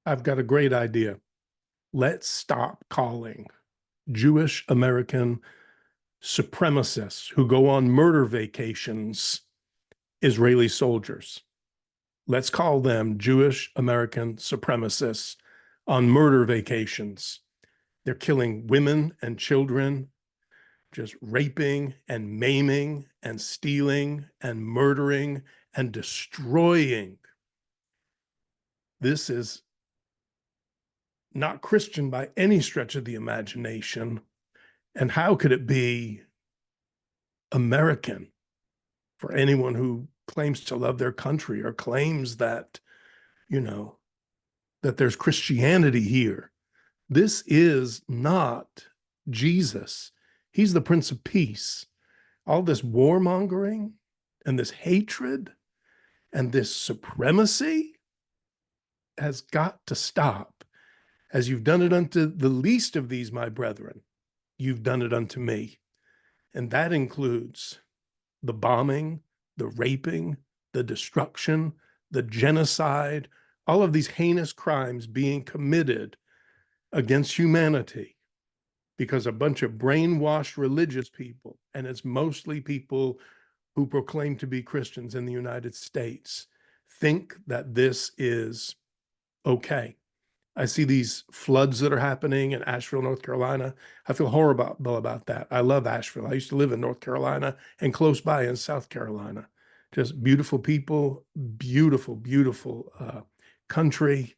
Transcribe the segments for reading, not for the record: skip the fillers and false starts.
I've got a great idea. Let's stop calling Jewish American supremacists who go on murder vacations Israeli soldiers. Let's call them Jewish American supremacists on murder vacations. They're killing women and children, just raping and maiming and stealing and murdering and destroying. This is not Christian by any stretch of the imagination. And how could it be American for anyone who claims to love their country or claims that, you know, that there's Christianity here? This is not Jesus. He's the Prince of Peace. All this warmongering and this hatred and this supremacy has got to stop. As you've done it unto the least of these, my brethren, you've done it unto me. And that includes the bombing, the raping, the destruction, the genocide, all of these heinous crimes being committed against humanity because a bunch of brainwashed religious people, and it's mostly people who proclaim to be Christians in the United States, think that this is okay. I see these floods that are happening in Asheville, North Carolina. I feel horrible about that. I love Asheville. I used to live in North Carolina and close by in South Carolina. Just beautiful people, beautiful, beautiful country.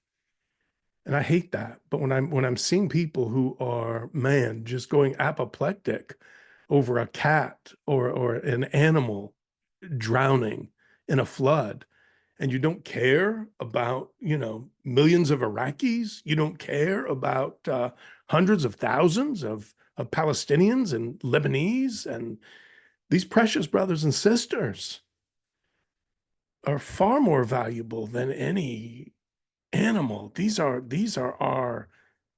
And I hate that. But when I'm seeing people who are, man, just going apoplectic over a cat or an animal drowning in a flood, and you don't care about, millions of Iraqis, you don't care about hundreds of thousands of Palestinians and Lebanese, and these precious brothers and sisters are far more valuable than any animal. These are our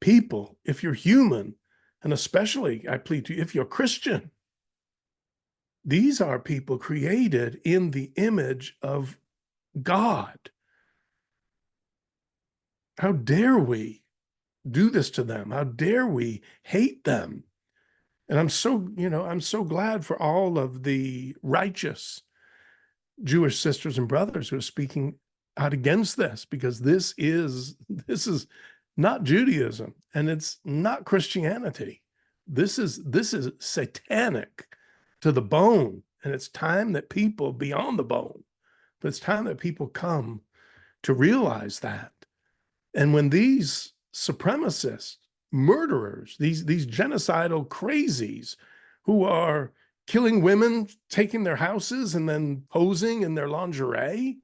people. If you're human, and especially I plead to you, if you're Christian, these are people created in the image of God. How dare we do this to them? How dare we hate them? And I'm so glad for all of the righteous Jewish sisters and brothers who are speaking out against this, because this is not Judaism and it's not Christianity. This is satanic to the bone. And it's time that people beyond the bone, but it's time that people come to realize that. And when these supremacists, murderers, these genocidal crazies who are killing women, taking their houses and then posing in their lingerie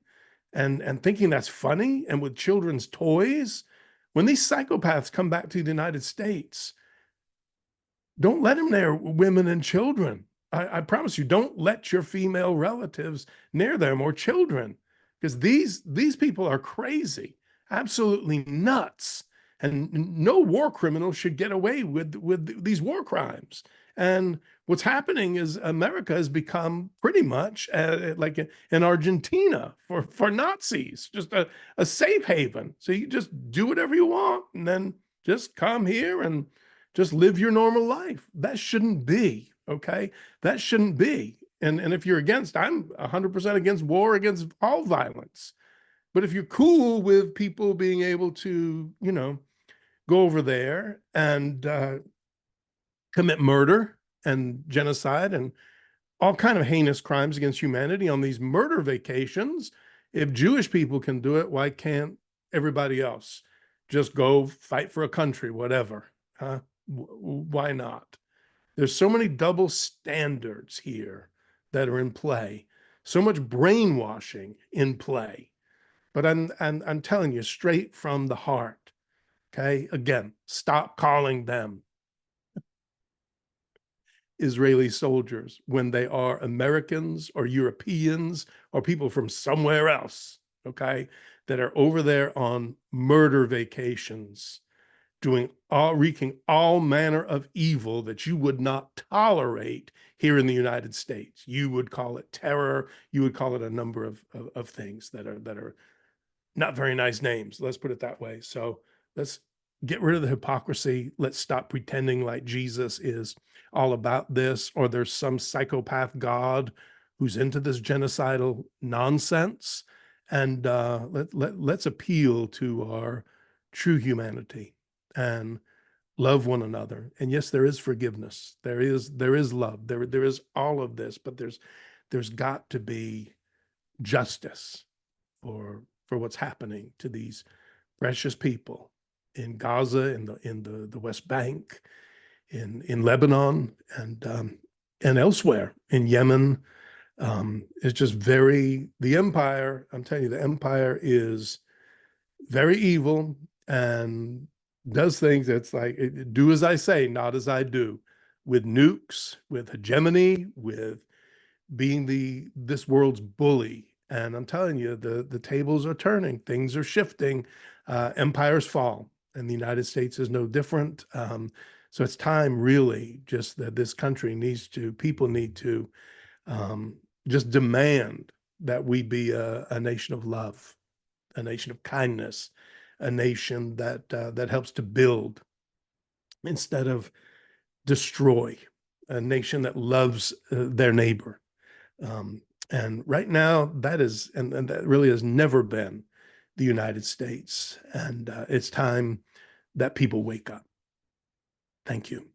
and thinking that's funny and with children's toys, when these psychopaths come back to the United States, don't let them near women and children. I promise you, don't let your female relatives near them or children, because these people are crazy, absolutely nuts, and no war criminal should get away with these war crimes. And what's happening is America has become pretty much like in Argentina for Nazis, just a safe haven. So you just do whatever you want and then just come here and just live your normal life. That shouldn't be, okay? That shouldn't be. And if you're against, I'm 100% against war, against all violence. But if you're cool with people being able to, go over there and commit murder and genocide and all kind of heinous crimes against humanity on these murder vacations, if Jewish people can do it, why can't everybody else just go fight for a country, whatever? Huh? Why not? There's so many double standards here that are in play, so much brainwashing in play. But I'm telling you straight from the heart, okay? Again, stop calling them Israeli soldiers when they are Americans or Europeans or people from somewhere else, okay, that are over there on murder vacations, wreaking all manner of evil that you would not tolerate here in the United States. You would call it terror. You would call it a number of things that are not very nice names. Let's put it that way. So let's get rid of the hypocrisy. Let's stop pretending like Jesus is all about this, or there's some psychopath God who's into this genocidal nonsense. And let's appeal to our true humanity and love one another. And yes, there is forgiveness. There is love. There is all of this, but there's got to be justice for what's happening to these precious people in Gaza, in the West Bank, in Lebanon, and elsewhere in Yemen. It's just the empire. I'm telling you, the empire is very evil and does things that's like do as I say, not as I do, with nukes, with hegemony, with being this world's bully. And I'm telling you, the tables are turning, things are shifting, empires fall, and the United States is no different. So it's time, really, just that this country people need to just demand that we be a nation of love, a nation of kindness, a nation that helps to build instead of destroy, a nation that loves their neighbor. Um, and right now, and that really has never been the United States. And it's time that people wake up. Thank you.